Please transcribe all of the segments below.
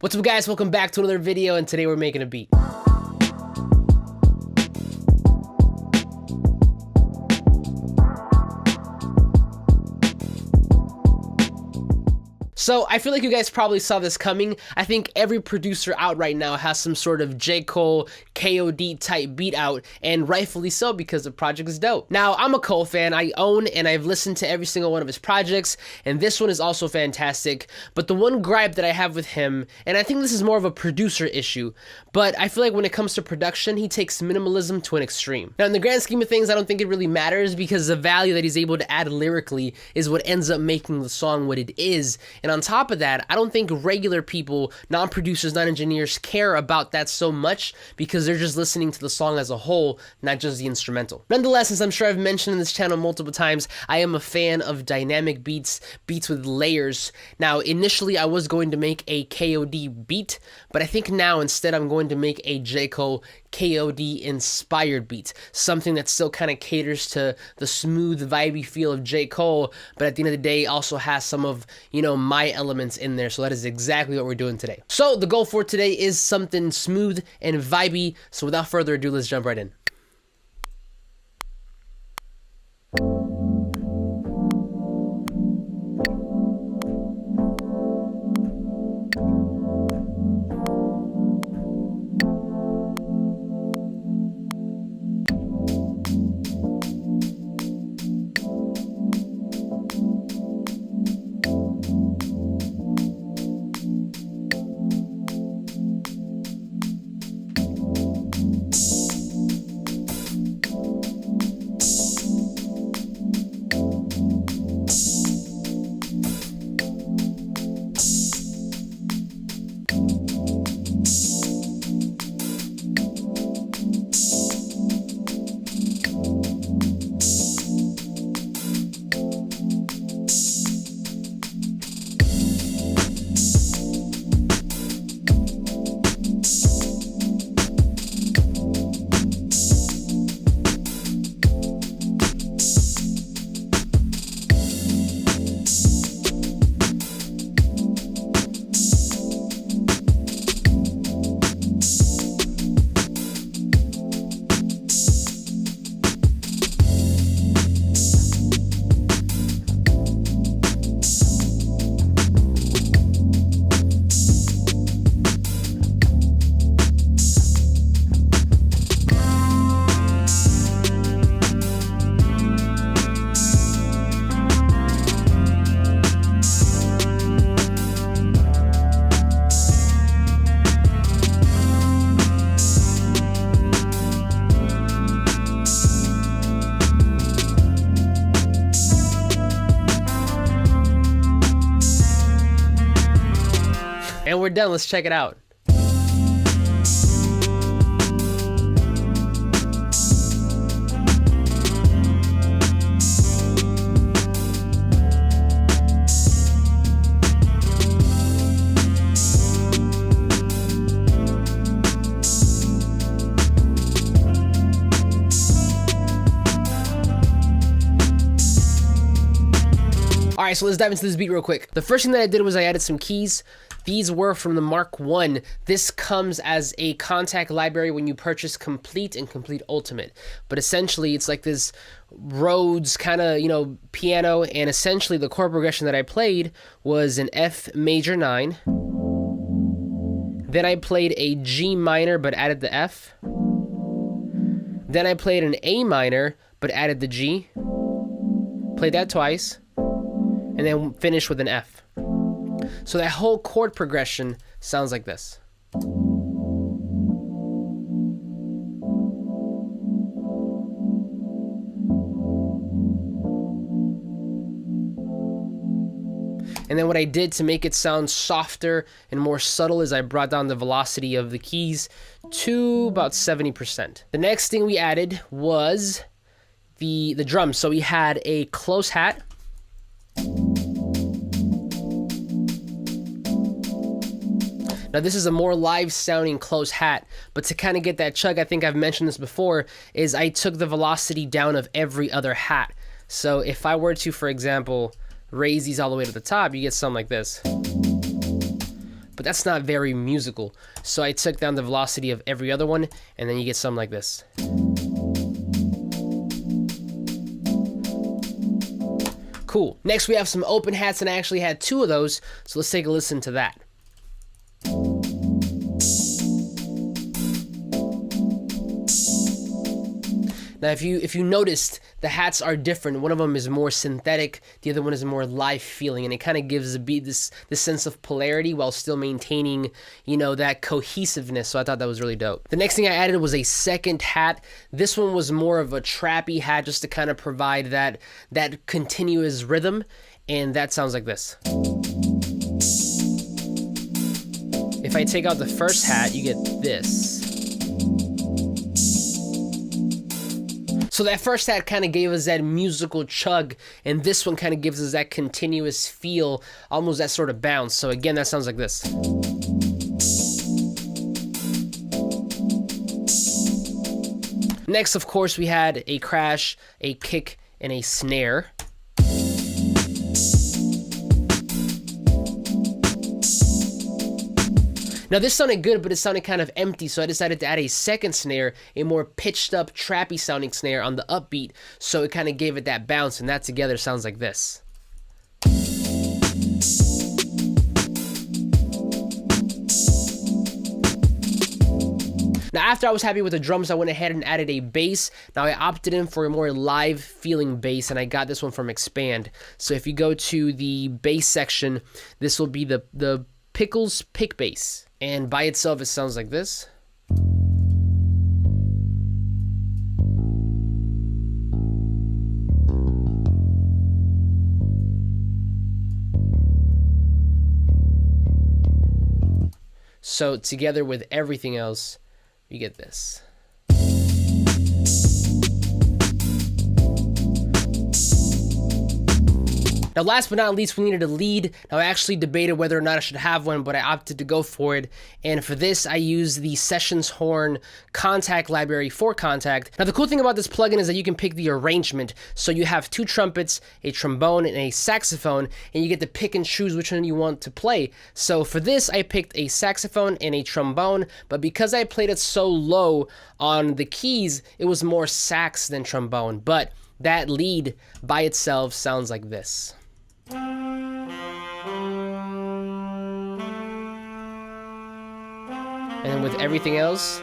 What's up guys, welcome back to another video, and today we're making a beat. So I feel like you guys probably saw this coming. I think every producer out right now has some sort of J. Cole, KOD type beat out, and rightfully so because the project is dope. Now, I'm a Cole fan. I own and I've listened to every single one of his projects, and this one is also fantastic. But the one gripe that I have with him, and I think this is more of a producer issue, but I feel like when it comes to production, he takes minimalism to an extreme. Now, in the grand scheme of things, I don't think it really matters because the value that he's able to add lyrically is what ends up making the song what it is. And on top of that, I don't think regular people, non-producers, non-engineers care about that so much because they're just listening to the song as a whole, not just the instrumental. Nonetheless, as I'm sure I've mentioned in this channel multiple times, I am a fan of dynamic beats with layers. Now, initially I was going to make a KOD beat, but I think now instead I'm going to make a J. Cole KOD inspired beat, something that still kind of caters to the smooth, vibey feel of J. Cole, but at the end of the day also has some of, my elements in there. So that is exactly what we're doing today. So the goal for today is something smooth and vibey. So without further ado, let's jump right in. And we're done. Let's check it out. Alright, so let's dive into this beat real quick. The first thing that I did was I added some keys. These were from the Mark I. This comes as a contact library when you purchase Complete and Complete Ultimate. But essentially, it's like this Rhodes kind of, piano, and essentially the chord progression that I played was an F major 9. Then I played a G minor but added the F. Then I played an A minor but added the G. Played that twice. And then finish with an F. So that whole chord progression sounds like this. And then what I did to make it sound softer and more subtle is I brought down the velocity of the keys to about 70%. The next thing we added was the drums. So we had a close hat. Now this is a more live sounding close hat, but to kind of get that chug, I think I've mentioned this before, is I took the velocity down of every other hat. So if I were to, for example, raise these all the way to the top, you get something like this. but that's not very musical. So I took down the velocity of every other one, and then you get something like this. Cool. Next we have some open hats, and I actually had 2 of those, so let's take a listen to that. Now, if you noticed, the hats are different. One of them is more synthetic, the other one is more live feeling, and it kind of gives the beat this sense of polarity while still maintaining, you know, that cohesiveness. So I thought that was really dope. The next thing I added was a second hat. This one was more of a trappy hat, just to kind of provide that continuous rhythm, and that sounds like this. If I take out the first hat, you get this. So that first hat kind of gave us that musical chug, and this one kind of gives us that continuous feel, almost that sort of bounce. So again, that sounds like this. Next, of course, we had a crash, a kick, and a snare. Now this sounded good, but it sounded kind of empty, so I decided to add a second snare, a more pitched up, trappy sounding snare on the upbeat, so it kind of gave it that bounce, and that together sounds like this. Now after I was happy with the drums, I went ahead and added a bass. Now I opted in for a more live feeling bass, and I got this one from Expand. So if you go to the bass section, this will be the Pickles pick bass, and by itself it sounds like this. So together with everything else, you get this. Now last but not least, we needed a lead. Now I actually debated whether or not I should have one, but I opted to go for it. And for this, I used the Sessions Horn Contact library for Contact. Now the cool thing about this plugin is that you can pick the arrangement. So you have 2 trumpets, a trombone, and a saxophone, and you get to pick and choose which one you want to play. So for this, I picked a saxophone and a trombone, but because I played it so low on the keys, it was more sax than trombone. But that lead by itself sounds like this. And then with everything else,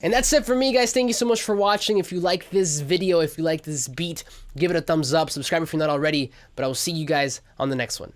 and that's it for me, guys. Thank you so much for watching. If you like this video, if you like this beat, give it a thumbs up, subscribe if you're not already, but I will see you guys on the next one.